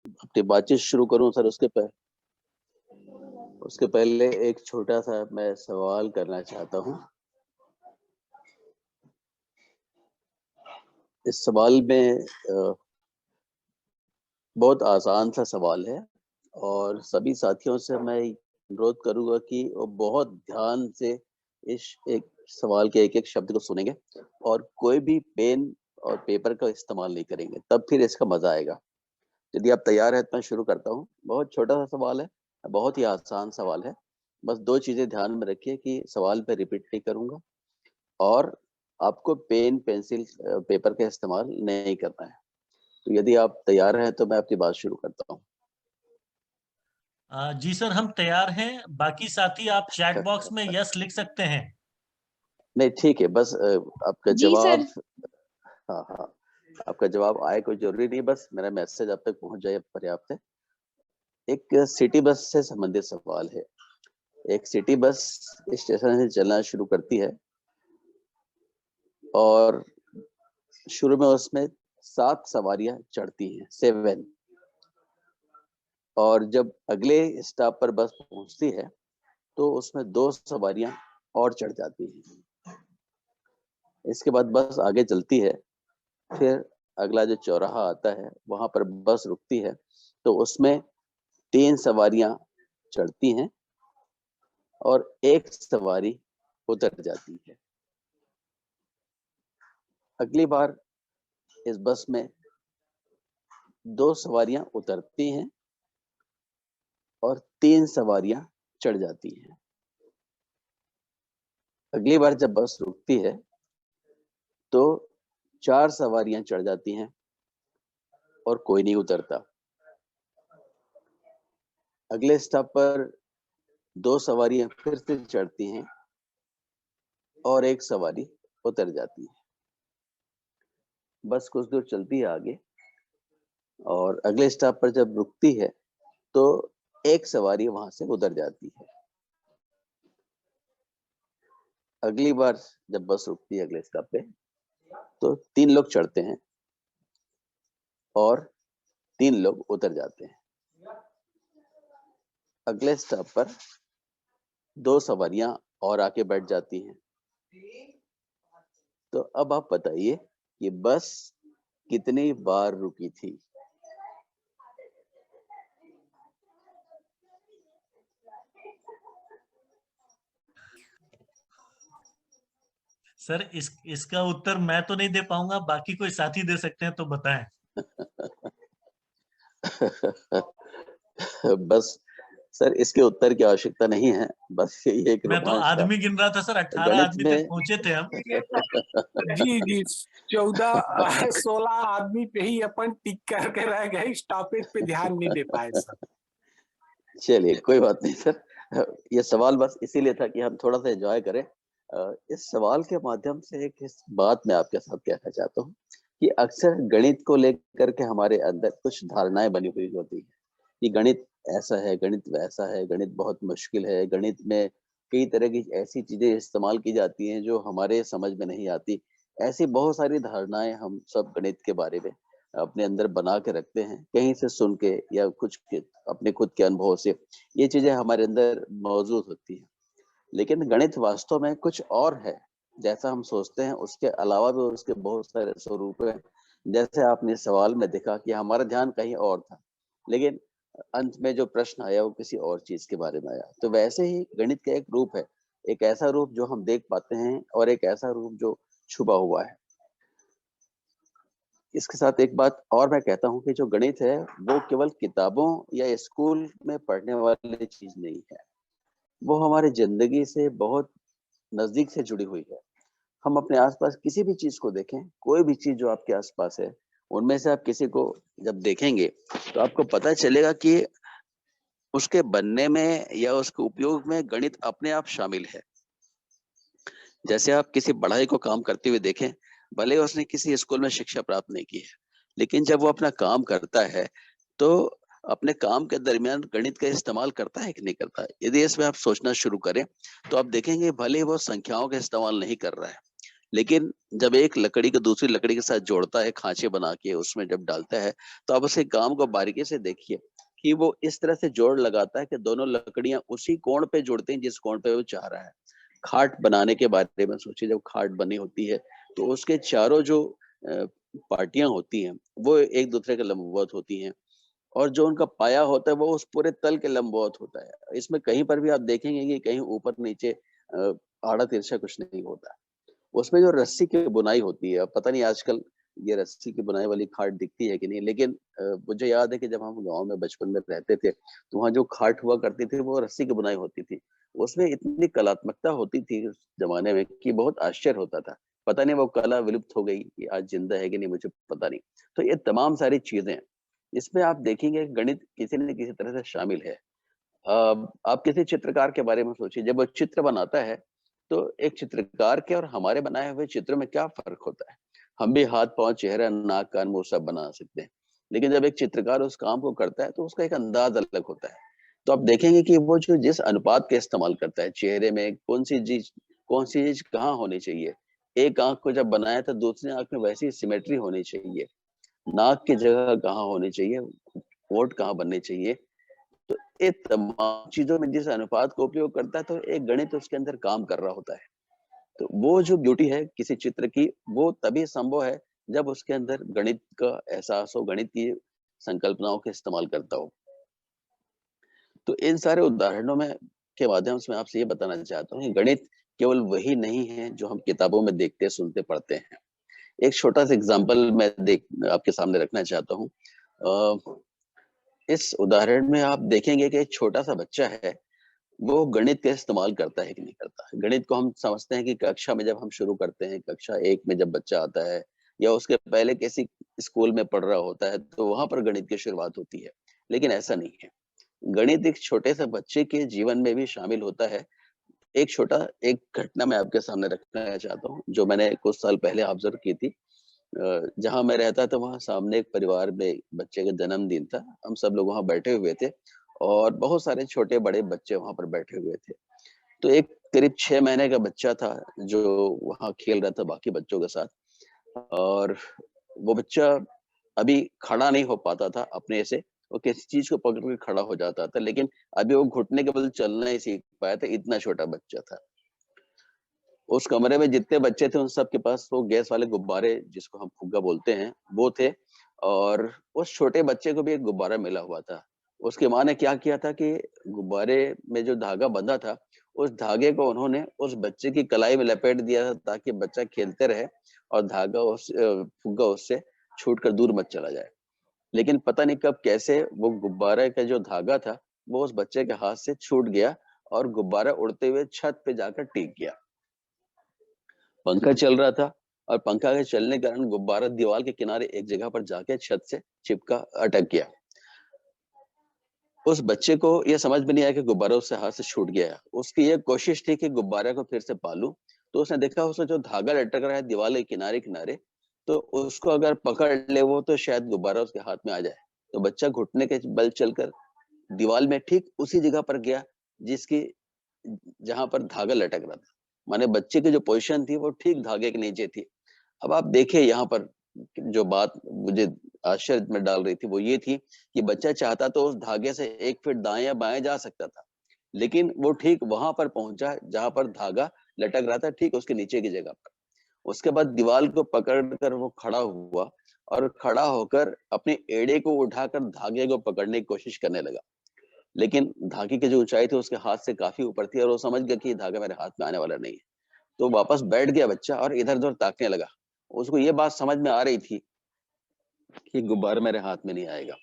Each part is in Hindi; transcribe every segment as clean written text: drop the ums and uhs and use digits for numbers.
अपनी बातचीत शुरू करूं सर, उसके पहले एक छोटा सा मैं सवाल करना चाहता हूं। इस सवाल में बहुत आसान सा सवाल है और सभी साथियों से मैं अनुरोध करूंगा कि वो बहुत ध्यान से इस एक सवाल के एक एक शब्द को सुनेंगे और कोई भी पेन और पेपर का इस्तेमाल नहीं करेंगे, तब फिर इसका मजा आएगा। यदि आप तैयार हैं तो मैं शुरू करता हूँ। बहुत छोटा सा सवाल है, बहुत ही आसान सवाल है। बस दो चीजें ध्यान में रखिए कि सवाल पे रिपीट नहीं करूंगा और आपको पेन पेंसिल पेपर का इस्तेमाल नहीं करना है। तो यदि आप तैयार हैं तो मैं अपनी बात शुरू करता हूँ। जी सर, हम तैयार हैं। बाकी साथी आप चैट बॉक्स में यस लिख सकते हैं। नहीं ठीक है, बस आपका जी जवाब। सर। हाँ हाँ, आपका जवाब आए कोई जरूरी नहीं, बस मेरा मैसेज आप तक पहुंच जाए पर्याप्त है। एक सिटी बस से संबंधित सवाल है। एक सिटी बस स्टेशन से चलना शुरू करती है और शुरू में उसमें 7 सवारियां चढ़ती हैं, 7। और जब अगले स्टॉप पर बस पहुंचती है तो उसमें 2 सवारियां और चढ़ जाती हैं। इसके बाद बस आगे चलती है, फिर अगला जो चौराहा आता है वहां पर बस रुकती है तो उसमें 3 सवारियां चढ़ती हैं और 1 सवारी उतर जाती है। अगली बार इस बस में 2 सवारियां उतरती हैं और 3 सवारियां चढ़ जाती हैं। अगली बार जब बस रुकती है तो 4 सवारियां चढ़ जाती हैं और कोई नहीं उतरता। अगले स्टॉप पर 2 सवारियां फिर से चढ़ती हैं और 1 सवारी उतर जाती है। बस कुछ दूर चलती है आगे और अगले स्टॉप पर जब रुकती है तो 1 सवारी वहां से उतर जाती है। अगली बार जब बस रुकती है अगले स्टॉप पे तो 3 लोग चढ़ते हैं और 3 लोग उतर जाते हैं। अगले स्टॉप पर 2 सवारियां और आके बैठ जाती हैं। तो अब आप बताइए कि बस कितनी बार रुकी थी? सर इसका उत्तर मैं तो नहीं दे पाऊंगा, बाकी कोई साथी दे सकते हैं तो बताएं। बस सर, इसके उत्तर की आवश्यकता नहीं है, बस ये एक मैं तो रोमांच था। आदमी गिन रहा था सर, 18 गणित आदमी तक में पहुंचे थे हम। जी जी, 14-16 आदमी पे ही अपन टिक करके रह गए, स्टॉपेज पे ध्यान नहीं दे पाए सर। चलिए कोई बात नहीं सर, ये सवाल बस इसीलिए था कि हम थोड़ा सा एंजॉय करें। इस सवाल के माध्यम से एक इस बात मैं आपके साथ कहना चाहता हूँ कि अक्सर गणित को लेकर के हमारे अंदर कुछ धारणाएं बनी हुई होती है कि गणित ऐसा है, गणित वैसा है, गणित बहुत मुश्किल है, गणित में कई तरह की ऐसी चीजें इस्तेमाल की जाती हैं जो हमारे समझ में नहीं आती। ऐसी बहुत सारी धारणाएं हम सब गणित के बारे में अपने अंदर बना के रखते हैं, कहीं से सुन के या अपने खुद के अनुभव से ये चीजें हमारे अंदर मौजूद होती हैं। लेकिन गणित वास्तव में कुछ और है जैसा हम सोचते हैं। उसके अलावा भी उसके बहुत सारे स्वरूप हैं। जैसे आपने सवाल में देखा कि हमारा ध्यान कहीं और था, लेकिन अंत में जो प्रश्न आया वो किसी और चीज के बारे में आया। तो वैसे ही गणित का एक रूप है, एक ऐसा रूप जो हम देख पाते हैं और एक ऐसा रूप जो छुपा हुआ है। इसके साथ एक बात और मैं कहता हूँ कि जो गणित है वो केवल किताबों या स्कूल में पढ़ने वाली चीज नहीं है, वो हमारी जिंदगी से बहुत नजदीक से जुड़ी हुई है। हम अपने आसपास किसी भी चीज को देखें, कोई भी चीज जो आपके आसपास है, उनमें से आप किसी को जब देखेंगे तो आपको पता चलेगा कि उसके बनने में या उसके उपयोग में गणित अपने आप शामिल है। जैसे आप किसी बढ़ई को काम करते हुए देखें, भले उसने किसी स्कूल में शिक्षा प्राप्त नहीं की है, लेकिन जब वो अपना काम करता है तो अपने काम के दरमियान गणित का इस्तेमाल करता है कि नहीं करता है। यदि इसमें आप सोचना शुरू करें तो आप देखेंगे भले वो संख्याओं का इस्तेमाल नहीं कर रहा है, लेकिन जब एक लकड़ी को दूसरी लकड़ी के साथ जोड़ता है खांचे बना के उसमें जब डालता है, तो आप उसे काम को बारीकी से देखिए कि वो इस तरह से जोड़ लगाता है कि दोनों लकड़ियां उसी कोण पे जुड़ती हैं जिस कोण पे वो चाह रहा है। खाट बनाने के बारे में सोचिए, जब खाट बनी होती है तो उसके चारों जो पार्टियां होती हैं वो एक दूसरे के लंबवत होती हैं, और जो उनका पाया होता है वो उस पूरे तल के लंबवत होता है। इसमें कहीं पर भी आप देखेंगे कि कहीं ऊपर नीचे आड़ा तिरछा कुछ नहीं होता। उसमें जो रस्सी की बुनाई होती है, अब पता नहीं आजकल ये रस्सी की बुनाई वाली खाट दिखती है कि नहीं, लेकिन मुझे याद है कि जब हम गाँव में बचपन में रहते थे, तो वहाँ जो खाट हुआ करती थी वो रस्सी की बुनाई होती थी। उसमें इतनी कलात्मकता होती थी उस ज़माने में कि बहुत आश्चर्य होता था। पता नहीं वो कला विलुप्त हो गई कि आज ज़िंदा है कि नहीं, मुझे पता नहीं। तो ये तमाम सारी चीज़ें, इसमें आप देखेंगे गणित किसी न किसी तरह से शामिल है। आप किसी चित्रकार के बारे में सोचिए, जब वो चित्र बनाता है, तो एक चित्रकार के और हमारे बनाए हुए चित्र में क्या फ़र्क होता है? हम भी हाथ, पाँव, चेहरा, नाक, कान, मुँह सब बना सकते हैं। लेकिन जब एक चित्रकार उस काम को करता है, तो उसका एक अंदाज़ अलग होता है। तो आप देखेंगे कि वो जो जिस अनुपात का इस्तेमाल करता है, चेहरे में कौन-सी चीज़ कहाँ होनी चाहिए। एक आँख को जब बनाया तो दूसरी आँख में वैसी सिमेट्री होनी चाहिए। नाक की जगह कहाँ होनी चाहिए, होंठ कहाँ बनने चाहिए। तो ये तमाम चीज़ों में जिस अनुपात का उपयोग करता है, तो एक गणित उसके अंदर काम कर रहा होता है। तो वो जो ब्यूटी है किसी चित्र की, वो तभी संभव है जब उसके अंदर गणित का एहसास हो, गणित की संकल्पनाओं का इस्तेमाल करता हो। तो इन सारे उदाहरणों में के माध्यम से मैं आपसे ये बताना चाहता हूँ कि गणित केवल वही नहीं है जो हम किताबों में देखते, सुनते, पढ़ते हैं। एक छोटा-सा एग्ज़ाम्पल मैं देख आपके सामने रखना चाहता हूँ। इस उदाहरण में आप देखेंगे कि एक छोटा-सा बच्चा है, वो गणित का इस्तेमाल करता है कि नहीं करता है। गणित को हम समझते हैं कि कक्षा में जब हम शुरू करते हैं, कक्षा 1 में जब बच्चा आता है या उसके पहले किसी स्कूल में पढ़ रहा होता है, तो वहाँ पर गणित की शुरुआत होती है। लेकिन ऐसा नहीं है। गणित एक छोटे से बच्चे के जीवन में भी शामिल होता है। एक घटना मैं आपके सामने रखना चाहता हूँ, जो मैंने कुछ साल पहले ऑब्ज़र्व की थी। जहाँ मैं रहता था वहाँ सामने एक परिवार में बच्चे का जन्मदिन था। हम सब लोग वहाँ बैठे हुए थे और बहुत सारे छोटे-बड़े बच्चे वहाँ पर बैठे हुए थे। तो एक करीब 6 महीने का बच्चा था जो वहाँ खेल रहा था बाकी बच्चों के साथ, और वो बच्चा अभी खड़ा नहीं हो पाता था अपने से, वो किसी चीज़ को पकड़ के खड़ा हो जाता था, लेकिन अभी वो घुटने के बल चलना ही सीख पाया था, इतना छोटा बच्चा था। उस कमरे में जितने बच्चे थे उन सब के पास वो गैस वाले गुब्बारे, जिसको हम फुग्गा बोलते हैं, वो थे, और उस छोटे बच्चे को भी एक गुब्बारा मिला हुआ था। उसकी माँ ने क्या किया था कि गुब्बारे में जो धागा बंधा था, उस धागे को उन्होंने उस बच्चे की कलाई में लपेट दिया था ताकि बच्चा खेलते रहे और फुग्गा उससे छूटकर दूर मत चला जाए। लेकिन पता नहीं कब कैसे वो गुब्बारे का जो धागा था, वो उस बच्चे के हाथ से छूट गया और गुब्बारा उड़ते हुए छत पे जाकर टिक गया। पंखा चल रहा था और पंखा के चलने के कारण गुब्बारा दीवार के किनारे एक जगह पर जाके छत से चिपका अटक गया। उस बच्चे को ये समझ में नहीं आया कि गुब्बारा उससे हाथ से छूट गया है। उसकी ये कोशिश थी कि गुब्बारे को फिर से पालूं, तो उसने देखा उसका जो धागा लटक रहा है दीवार के किनारे-किनारे, तो उसको अगर पकड़ ले वो तो शायद गुब्बारा उसके हाथ में आ जाए। तो बच्चा घुटने के बल चलकर दीवार में ठीक उसी जगह पर गया जिसकी जहाँ पर धागा लटक रहा था। माने बच्चे की जो पोज़ीशन थी वो ठीक धागे के नीचे थी। अब आप देखिए यहाँ पर जो बात मुझे आश्चर्य में डाल रही थी वो ये थी कि बच्चा चाहता तो उस धागे से 1 फीट दाएँ या बाएँ जा सकता था। लेकिन वो ठीक वहाँ पर पहुँचा जहाँ पर धागा लटक रहा था, ठीक उसके नीचे की जगह पर। उसके बाद दीवार को पकड़ कर वो खड़ा हुआ और खड़ा होकर अपने एड़े को उठाकर धागे को पकड़ने की कोशिश करने लगा। लेकिन धागे की जो ऊँचाई थी उसके हाथ से काफ़ी ऊपर थी और वो समझ गया कि ये धागा मेरे हाथ में आने वाला नहीं है। तो वापस बैठ गया बच्चा और इधर-उधर ताकने लगा। उसको ये बात समझ में आ रही थी कि गुब्बारा मेरे हाथ में नहीं आएगा।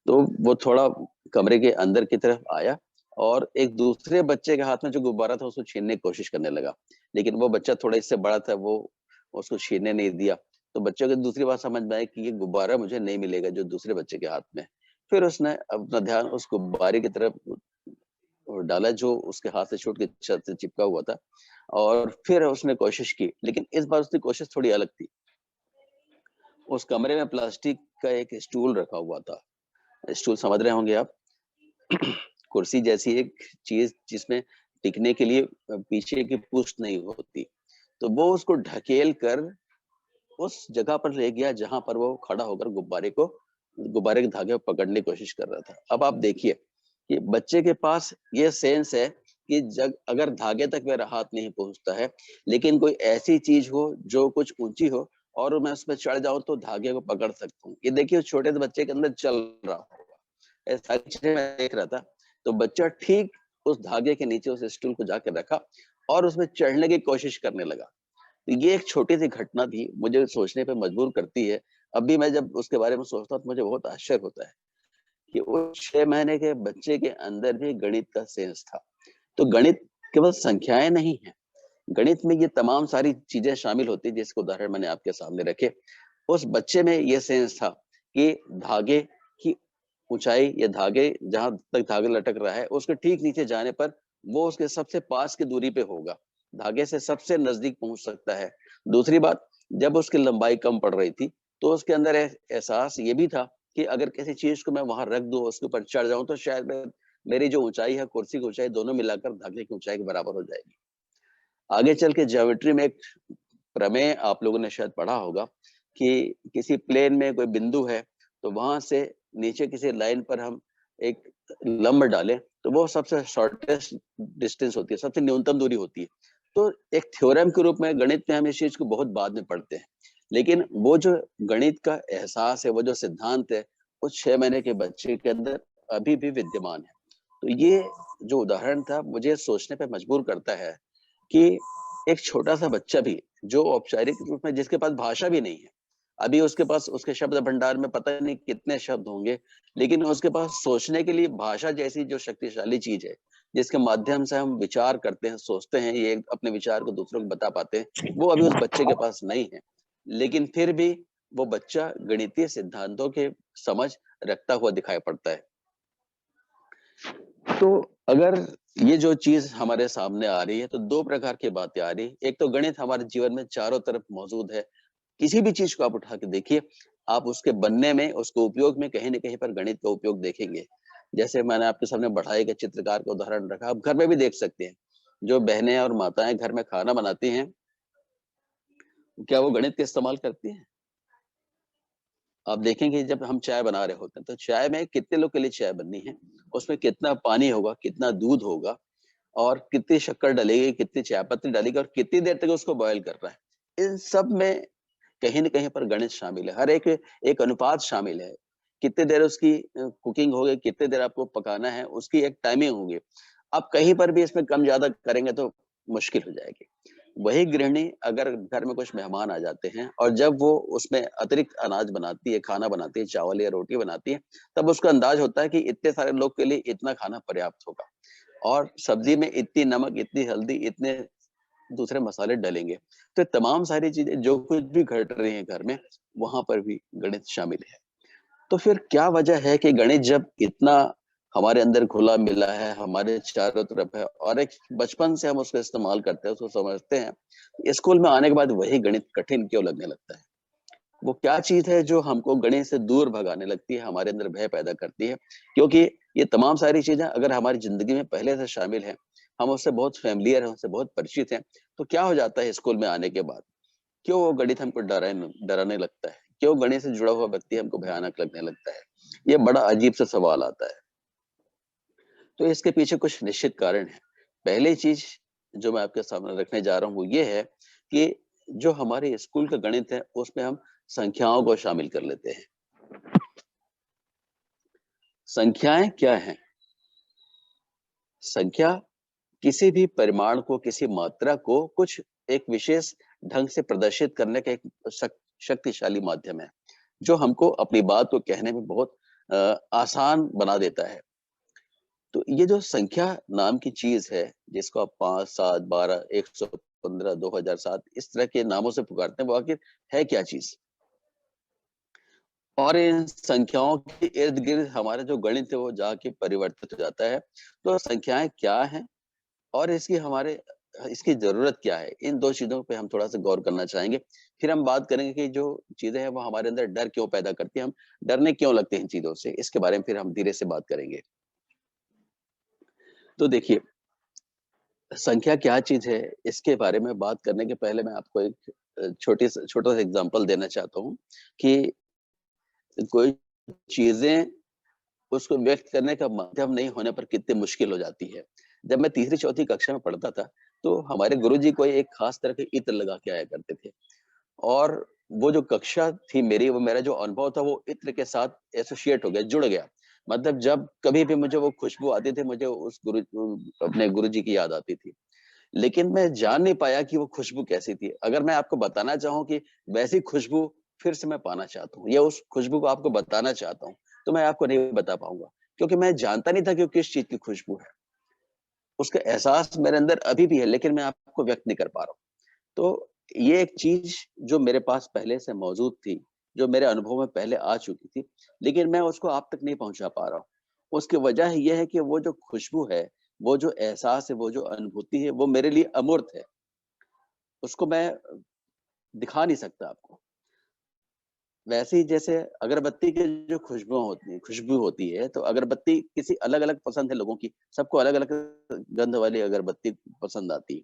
तो वो थोड़ा कमरे के अंदर की तरफ आया और एक दूसरे बच्चे के हाथ में जो गुब्बारा था उसको छीनने की कोशिश करने लगा। लेकिन वो बच्चा थोड़ा इससे बड़ा था, वो उसको छीनने नहीं दिया। तो बच्चे को दूसरी बात समझ में आई कि ये गुब्बारा मुझे नहीं मिलेगा जो दूसरे बच्चे के हाथ में है। फिर उसने अपना ध्यान उस गुब्बारे की तरफ डाला जो उसके हाथ से छूट के छत से चिपका हुआ था, और फिर उसने कोशिश की, लेकिन इस बार उसकी कोशिश थोड़ी अलग थी। उस कमरे में प्लास्टिक का एक स्टूल रखा हुआ था। स्टूल समझ रहे होंगे आप? कुर्सी जैसी एक चीज़ जिसमें टिकने के लिए पीछे की पुष्ट नहीं होती। तो वो उसको ढकेल कर उस जगह पर ले गया जहां पर वो खड़ा होकर गुब्बारे के धागे को पकड़ने की कोशिश कर रहा था। अब आप देखिए कि बच्चे के पास ये सेंस है कि जब अगर धागे तक मेरा हाथ नहीं पहुंचता है, लेकिन कोई ऐसी चीज हो जो कुछ ऊंची हो और मैं उस पर चढ़ जाऊं तो धागे को पकड़ सकता हूँ। ये देखिए उस छोटे से बच्चे के अंदर चल रहा होगा। ऐसा सारी चीजें मैं देख रहा था। तो बच्चा ठीक उस धागे के नीचे उस स्टूल को जाके रखा और उसमें चढ़ने की कोशिश करने लगा। तो ये एक छोटी सी घटना थी, मुझे सोचने पे मजबूर करती है। अभी मैं जब उसके बारे में सोचता हूँ तो मुझे बहुत आश्चर्य होता है कि उस 6 महीने के बच्चे के अंदर भी गणित का सेंस था। तो गणित केवल संख्याएं नहीं है, गणित में ये तमाम सारी चीजें शामिल होती है जिसके उदाहरण मैंने आपके सामने रखे। उस बच्चे में ये सेंस था कि धागे की ऊंचाई या धागे जहां तक धागे लटक रहा है उसके ठीक नीचे जाने पर वो उसके सबसे पास की दूरी पे होगा, धागे से सबसे नजदीक पहुंच सकता है। दूसरी बात, जब उसकी लंबाई कम पड़ रही थी तो उसके अंदर एहसास ये भी था कि अगर किसी चीज को मैं वहां रख दूं, उसके ऊपर चढ़ जाऊं तो शायद मेरी जो ऊंचाई है, कुर्सी की ऊंचाई दोनों मिलाकर धागे की ऊंचाई के बराबर हो जाएगी। आगे चल के ज्योमेट्री में एक प्रमेय आप लोगों ने शायद पढ़ा होगा कि किसी प्लेन में कोई बिंदु है तो वहां से नीचे किसी लाइन पर हम एक लंब डालें तो वो सबसे शॉर्टेस्ट डिस्टेंस होती है, सबसे न्यूनतम दूरी होती है। तो एक थ्योरम के रूप में गणित में हम इस चीज को बहुत बाद में पढ़ते हैं, लेकिन वो जो गणित का एहसास है, वो जो सिद्धांत है, उस 6 महीने के बच्चे के अंदर अभी भी विद्यमान है। तो ये जो उदाहरण था मुझे सोचने पे मजबूर करता है कि एक छोटा सा बच्चा भी जो औपचारिक रूप में जिसके पास भाषा भी नहीं है, अभी उसके पास उसके शब्द भंडार में पता नहीं कितने शब्द होंगे, लेकिन उसके पास सोचने के लिए भाषा जैसी जो शक्तिशाली चीज है, जिसके माध्यम से हम विचार करते हैं, सोचते हैं, ये अपने विचार को दूसरों को बता पाते हैं, वो अभी उस बच्चे के पास नहीं है। लेकिन फिर भी वो बच्चा गणितीय सिद्धांतों के समझ रखता हुआ दिखाई पड़ता है। तो अगर ये जो चीज हमारे सामने आ रही है तो दो प्रकार की बातें आ रही है। एक तो गणित हमारे जीवन में चारों तरफ मौजूद है, किसी भी चीज को आप उठा के देखिए, आप उसके बनने में, उसके उपयोग में कहीं ना कहीं पर गणित का उपयोग देखेंगे। जैसे मैंने आपके सामने बढ़ाई के चित्रकार का उदाहरण रखा, आप घर में भी देख सकते हैं। जो बहनें और माताएं घर में खाना बनाती हैं, क्या वो गणित का इस्तेमाल करती हैं? आप देखेंगे जब हम चाय बना रहे होते हैं तो चाय में कितने लोग के लिए चाय बननी है, उसमें कितना पानी होगा, कितना दूध होगा और कितनी शक्कर डलेगी, कितनी चाय पत्ती डालेगी और कितनी देर तक उसको बॉयल करना है। इन सब में कहीं न कहीं पर गणित शामिल है। हर एक एक अनुपात शामिल है। कितनी देर उसकी कुकिंग होगी, कितनी देर आपको पकाना है, उसकी एक टाइमिंग होगी। आप कहीं पर भी इसमें कम ज़्यादा करेंगे तो मुश्किल हो जाएगी। वही गृहिणी अगर घर में कुछ मेहमान आ जाते हैं और जब वो उसमें अतिरिक्त अनाज बनाती है, खाना बनाती है, चावल या रोटी बनाती है, तब उसको अंदाज होता है कि इतने सारे लोग के लिए इतना खाना पर्याप्त होगा और सब्जी में इतनी नमक, इतनी हल्दी, इतने दूसरे मसाले डलेंगे। तो तमाम सारी चीजें जो कुछ भी घट रही हैं घर में, वहां पर भी गणित शामिल है। तो फिर क्या वजह है कि गणित जब इतना हमारे अंदर घुला मिला है, हमारे चारों तरफ है और एक बचपन से हम उसको इस्तेमाल करते हैं, उसको समझते हैं, स्कूल में आने के बाद वही गणित कठिन क्यों लगने लगता है? वो क्या चीज है जो हमको गणित से दूर भगाने लगती है, हमारे अंदर भय पैदा करती है? क्योंकि ये तमाम सारी चीजें अगर हमारी जिंदगी में पहले से शामिल हैं, हम उससे बहुत फेमिलियर हैं, उससे बहुत परिचित हैं, तो क्या हो जाता है स्कूल में आने के बाद? क्यों वो गणित हमको डराने लगता है? क्यों गणित से जुड़ा हुआ व्यक्ति हमको भयानक लगने लगता है? ये बड़ा अजीब सा सवाल आता है। तो इसके पीछे कुछ निश्चित कारण है। पहली चीज जो मैं आपके सामने रखने जा रहा हूँ वो ये है कि जो हमारे स्कूल का गणित है उसमें हम संख्याओं को शामिल कर लेते हैं। संख्याएं क्या हैं? संख्या किसी भी परिमाण को, किसी मात्रा को कुछ एक विशेष ढंग से प्रदर्शित करने का एक शक्तिशाली माध्यम है, जो हमको अपनी बात को कहने में बहुत आसान बना देता है। तो ये जो संख्या नाम की चीज है, जिसको आप 5, 7, 12, 115, 2007 इस तरह के नामों से पुकारते हैं, वो आखिर है क्या चीज? और इन संख्याओं के इर्द गिर्द हमारा जो गणित है वो जाके परिवर्तित हो जाता है। तो संख्याएं क्या हैं और इसकी ज़रूरत क्या है? इन 2 चीज़ों पे हम थोड़ा-सा गौर करना चाहेंगे। फिर हम बात करेंगे कि जो चीज़ें हैं वो हमारे अंदर डर क्यों पैदा करती हैं, हम डरने क्यों लगते हैं इन चीज़ों से? इसके बारे में फिर हम धीरे से बात करेंगे। तो देखिए, संख्या क्या चीज़ है, इसके बारे में बात करने के पहले मैं आपको एक छोटा सा एग्ज़ाम्पल देना चाहता हूँ कि कोई चीज़ें उसको व्यक्त करने का माध्यम नहीं होने पर कितनी मुश्किल हो जाती है। जब मैं तीसरी चौथी कक्षा में पढ़ता था, तो हमारे गुरुजी कोई एक ख़ास तरह के इत्र लगा के आया करते थे और वो जो कक्षा थी मेरी, वो मेरा जो अनुभव था, वो इत्र के साथ एसोसिएट हो गया, जुड़ गया। मतलब जब कभी भी मुझे वो खुशबू आती थी, मुझे उस अपने गुरुजी की याद आती थी। लेकिन मैं जान नहीं पाया कि वो खुशबू कैसी थी। अगर मैं आपको बताना चाहूँ कि वैसी खुशबू फिर से मैं पाना चाहता हूँ या उस खुशबू को आपको बताना चाहता हूँ, तो मैं आपको नहीं बता पाऊँगा, क्योंकि मैं जानता नहीं था कि वो किस चीज़ की खुशबू है। उसका एहसास मेरे अंदर अभी भी है, लेकिन मैं आपको व्यक्त नहीं कर पा रहा हूँ। तो ये एक चीज़ जो मेरे पास पहले से मौजूद थी, जो मेरे अनुभव में पहले आ चुकी थी, लेकिन मैं उसको आप तक नहीं पहुँचा पा रहा हूँ। उसकी वजह ये है कि वो जो खुशबू है, वो जो एहसास है, वो जो अनुभूति है, वो मेरे लिए अमूर्त है। उसको मैं दिखा नहीं सकता आपको। वैसे ही जैसे अगरबत्ती की जो खुशबू होती है, तो अगरबत्ती किसी अलग-अलग पसंद है लोगों की, सबको अलग-अलग गंध वाली अगरबत्ती पसंद आती है।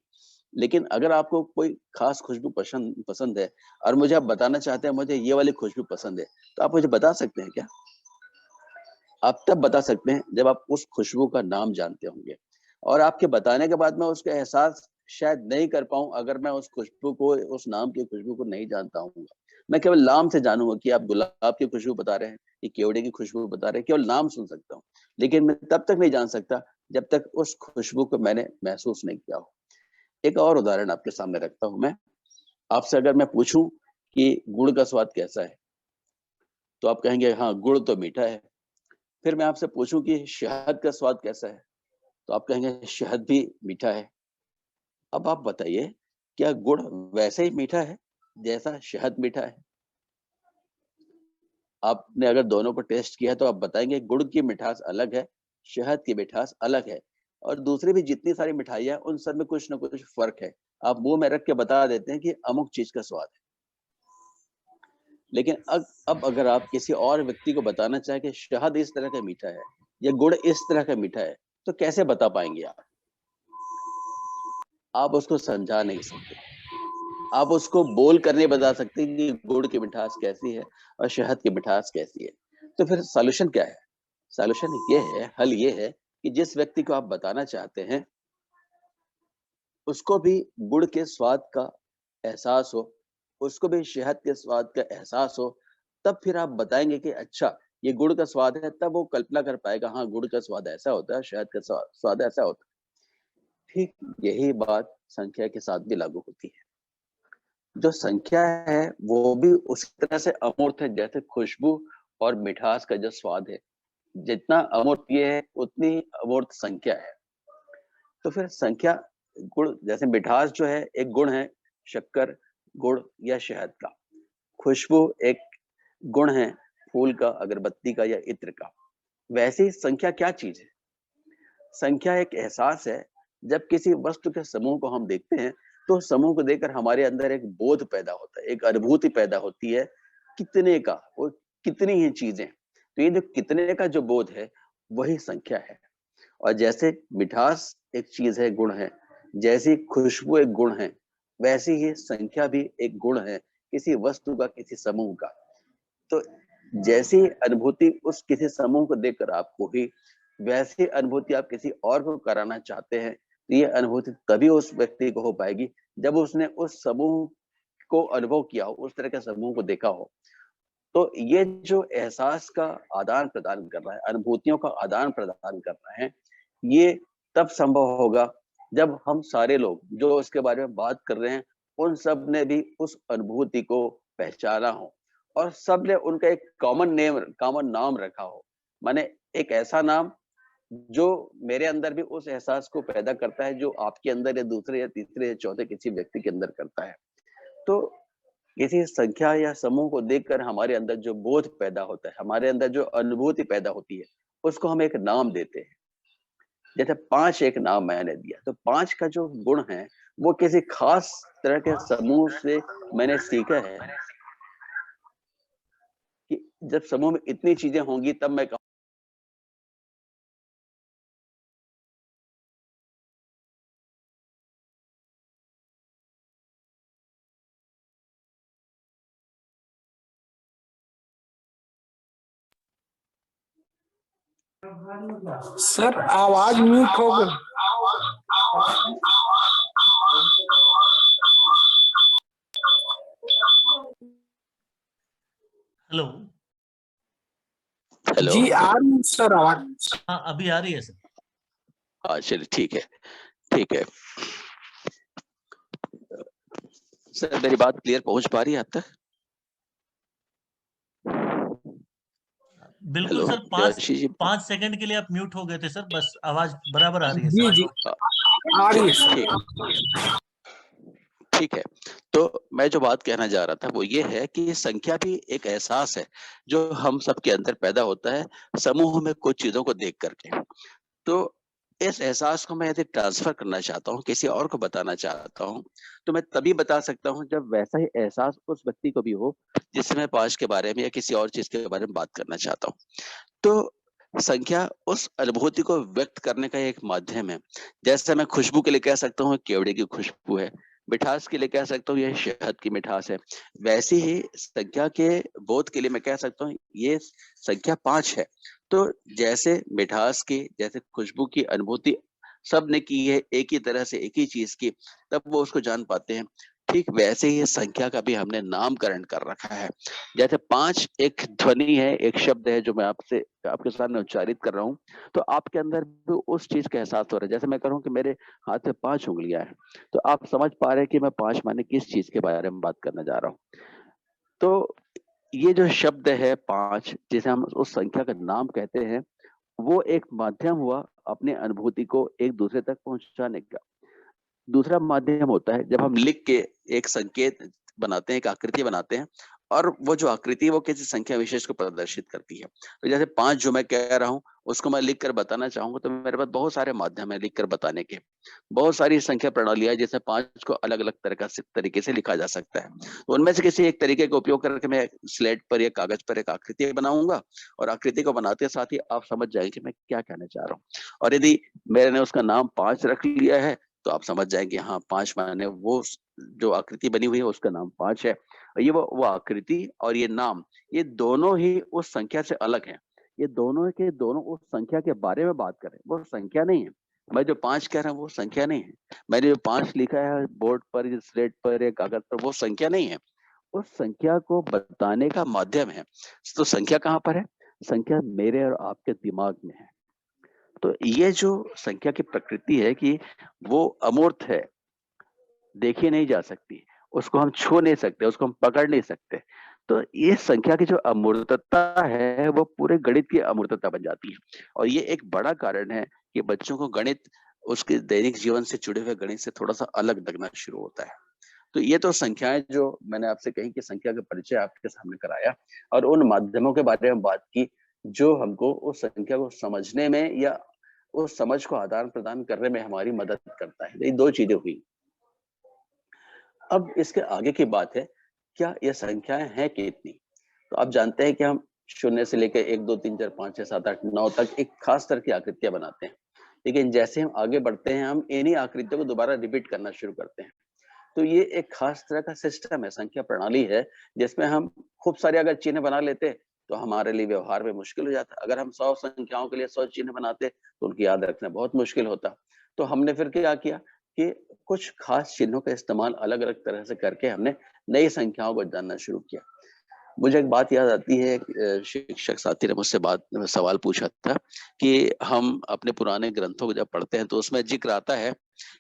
लेकिन अगर आपको कोई खास खुशबू पसंद पसंद है और मुझे आप बताना चाहते हैं मुझे ये वाली खुशबू पसंद है, तो आप मुझे बता सकते हैं क्या? आप तब बता सकते हैं जब आप उस खुशबू का नाम जानते होंगे और आपके बताने के बाद मैं उसका एहसास शायद नहीं कर पाऊँ अगर मैं उस खुशबू को, उस नाम की खुशबू को नहीं जानता हूँगा। मैं केवल नाम से जानूँगा कि आप गुलाब की खुशबू बता रहे हैं, ये केवड़े की खुशबू बता रहे हैं, केवल नाम सुन सकता हूँ। लेकिन मैं तब तक नहीं जान सकता जब तक उस खुशबू को मैंने महसूस नहीं किया हो। एक और उदाहरण आपके सामने रखता हूँ मैं। आपसे अगर मैं पूछूँ कि गुड़ का स्वाद कैसा है? तो आप कहेंगे हाँ, गुड़ तो मीठा है। फिर मैं आपसे पूछूं कि शहद का स्वाद कैसा है, तो आप कहेंगे शहद भी मीठा है। अब आप बताइए, क्या गुड़ वैसे ही मीठा है जैसा शहद मीठा है? आपने अगर दोनों को टेस्ट किया तो आप बताएंगे गुड़ की मिठास अलग है, शहद की मिठास अलग है और दूसरी भी जितनी सारी मिठाइयाँ उन सब में कुछ ना कुछ फर्क है। आप मुंह में रख के बता देते हैं कि अमुक चीज का स्वाद है। लेकिन अब अगर आप किसी और व्यक्ति को बताना चाहें कि शहद इस तरह का मीठा है या गुड़ इस तरह का मीठा है, तो कैसे बता पाएंगे आप? आप उसको समझा नहीं सकते। आप उसको बोल कर नहीं बता सकते कि गुड़ की मिठास कैसी है और शहद की मिठास कैसी है। तो फिर सॉल्यूशन क्या है? सॉल्यूशन ये है, हल ये है कि जिस व्यक्ति को आप बताना चाहते हैं, उसको भी गुड़ के स्वाद का एहसास हो, उसको भी शहद के स्वाद का एहसास हो, तब फिर आप बताएँगे कि अच्छा, ये गुड़ का स्वाद है, तब वो कल्पना कर पाएगा, हाँ, गुड़ का स्वाद ऐसा होता है, शहद का स्वाद ऐसा होता है। ठीक यही बात संख्या के साथ भी लागू होती है। जो संख्या है, वो भी उसी तरह से अमूर्त है जैसे खुशबू और मिठास का जो स्वाद है। जितना अमूर्त ये है, उतनी अमूर्त संख्या है। तो फिर संख्या गुण जैसे मिठास जो है एक गुण है, शक्कर, गुड़ या शहद का। खुशबू एक गुण है फूल का, अगरबत्ती का या इत्र का। वैसे ही संख्या क्या चीज़ है? संख्या एक एहसास है, जब किसी वस्तु के समूह को हम देखते हैं, तो उस समूह को देखकर हमारे अंदर एक बोध पैदा होता है, एक अनुभूति पैदा होती है, कितने का और कितनी ही चीज़ें। तो ये जो कितने का जो बोध है, वही संख्या है। और जैसे मिठास एक चीज़ है, गुण है, जैसी खुशबू एक गुण है, वैसे ही संख्या भी एक गुण है, किसी वस्तु का, किसी समूह का। तो जैसी अनुभूति उस किसी समूह को देखकर आपको हुई, वैसी अनुभूति आप किसी और को कराना चाहते हैं, तो ये अनुभूति तभी उस व्यक्ति को हो पाएगी, जब उसने उस समूह को अनुभव किया हो, उस तरह के समूह को देखा हो। तो ये जो एहसास का आदान-प्रदान कर रहा है, अनुभूतियों का आदान-प्रदान कर रहा है, ये तब संभव होगा जब हम सारे लोग जो इसके बारे में बात कर रहे हैं, उन सब ने भी उस अनुभूति को पहचाना हो और सबने उनका एक कॉमन नाम रखा हो। माने एक ऐसा नाम जो मेरे अंदर भी उस एहसास को पैदा करता है, जो आपके अंदर या दूसरे या तीसरे या चौथे किसी व्यक्ति के अंदर करता है। तो किसी संख्या या समूह को देखकर हमारे अंदर जो बोध पैदा होता है, हमारे अंदर जो अनुभूति पैदा होती है, उसको हम एक नाम देते हैं। जैसे 5 एक नाम मैंने दिया, तो 5 का जो गुण है, वो किसी खास तरह के समूह से मैंने सीखा है कि जब समूह में इतनी चीज़ें होंगी तब मैं सर आवाज म्यूट हो गई। हेलो। हेलो। जी आ रही है सर आवाज। हाँ, अभी आ रही है सर। हाँ चलिए ठीक है, ठीक है। सर मेरी बात क्लियर पहुंच पा रही है आप तक? बिल्कुल हेलो सर। देवाशीष जी। 5 सेकंड के लिए आप म्यूट हो गए थे सर, बस आवाज बराबर आ रही है जी सर। जी आ रही है सर। ठीक, ठीक है। तो मैं जो बात कहना जा रहा था वो ये है कि ये संख्या भी एक एहसास है जो हम सबके अंदर पैदा होता है समूह में कुछ चीजों को देख करके। तो इस एहसास को मैं यदि ट्रांसफर करना चाहता हूँ, किसी और को बताना चाहता हूँ, तो मैं तभी बता सकता हूँ जब वैसा ही एहसास उस व्यक्ति को भी हो जिससे मैं पाश के बारे में या किसी और चीज के बारे में बात करना चाहता हूँ। तो संख्या उस अनुभूति को व्यक्त करने का एक माध्यम है। जैसे मैं खुशबू के लिए कह सकता हूँ केवड़े की खुशबू है, मिठास के लिए कह सकता हूँ ये शहद की मिठास है, वैसे ही संख्या के बोध के लिए मैं कह सकता हूँ ये संख्या 5 है। तो जैसे मिठास की, जैसे खुशबू की अनुभूति सबने की है एक ही तरह से एक ही चीज की, तब वो उसको जान पाते हैं। ठीक वैसे ही संख्या का भी हमने नामकरण कर रखा है। जैसे 5 एक ध्वनि है, एक शब्द है जो मैं आपके सामने उच्चारित कर रहा हूँ, तो आपके अंदर भी उस चीज का एहसास हो रहा है। जैसे मैं कहूँ कि मेरे हाथ में 5 उंगलियां हैं, तो आप समझ पा रहे हैं कि मैं 5 माने किस चीज के बारे में बात करने जा रहा हूँ। तो ये जो शब्द है 5, जिसे हम उस संख्या का नाम कहते हैं, वो एक माध्यम हुआ अपने अनुभूति को एक दूसरे तक पहुंचाने का। दूसरा माध्यम होता है जब हम लिख के एक संकेत बनाते हैं, एक आकृति बनाते हैं, और वो जो आकृति वो किसी संख्या विशेष को प्रदर्शित करती है। तो जैसे 5 जो मैं कह रहा हूँ उसको मैं लिख कर बताना चाहूंगा तो मेरे पास बहुत सारे माध्यम है लिख कर बताने के। बहुत सारी संख्या प्रणालियां है जिसमें 5 को अलग अलग तरीके से लिखा जा सकता है। तो उनमें से किसी एक तरीके का उपयोग करके मैं स्लेट पर या कागज पर एक आकृति बनाऊंगा, और आकृति को बनाते साथ ही आप समझ जाएंगे कि मैं क्या कहना चाह रहा हूँ। और यदि मैंने उसका नाम 5 रख लिया है तो आप समझ जाएंगे हाँ 5 माने वो जो आकृति बनी हुई है उसका नाम 5 है। और ये वो आकृति और ये नाम, ये दोनों ही उस संख्या से अलग है। ये दोनों के दोनों उस संख्या के बारे में बात करें, वो संख्या नहीं है। मैं जो 5 कह रहा हूँ वो संख्या नहीं है। मैंने जो 5 लिखा है बोर्ड पर या स्लेट पर या कागज पर, वो संख्या नहीं है। उस संख्या को बताने का माध्यम है। तो संख्या कहाँ पर है? संख्या मेरे और आपके दिमाग में है। तो ये जो संख्या की प्रकृति है कि वो अमूर्त है, देखी नहीं जा सकती, उसको हम छू नहीं सकते, उसको हम पकड़ नहीं सकते। तो ये संख्या की जो अमूर्तता है वो पूरे गणित की अमूर्तता बन जाती है। और ये एक बड़ा कारण है कि बच्चों को गणित, उसके दैनिक जीवन से जुड़े हुए गणित से थोड़ा सा अलग लगना शुरू होता है। तो ये तो संख्याएं जो मैंने आपसे कही कि संख्या का परिचय आपके सामने कराया, और उन माध्यमों के बारे में बात की जो हमको उस संख्या को समझने में या उस समझ को आदान प्रदान करने में हमारी मदद करता है। ये 2 चीजें हुई। अब इसके आगे की बात है, क्या ये संख्याएं हैं कितनी? तो आप जानते हैं कि हम शून्य से लेकर 1 2 3 4 5 6 7 8 9 तक एक खास तरह की आकृतियां बनाते हैं। लेकिन जैसे हम आगे बढ़ते हैं हम इन्हीं आकृतियों को दोबारा रिपीट करना शुरू करते हैं। तो ये एक खास तरह का सिस्टम है, संख्या प्रणाली है, जिसमें हम खूब सारे अगर चिन्ह बना लेते तो हमारे लिए व्यवहार में मुश्किल हो जाता। अगर हम 100 संख्याओं के लिए 100 चिन्ह बनाते तो उनको याद रखना बहुत मुश्किल होता। तो हमने फिर क्या किया कि कुछ खास चिन्हों का इस्तेमाल अलग-अलग तरह से करके हमने नई संख्याओं को जानना शुरू किया। मुझे एक बात याद आती है, शिक्षक साथी ने मुझसे सवाल पूछा था कि हम अपने पुराने ग्रंथों को जब पढ़ते हैं तो उसमें जिक्र आता है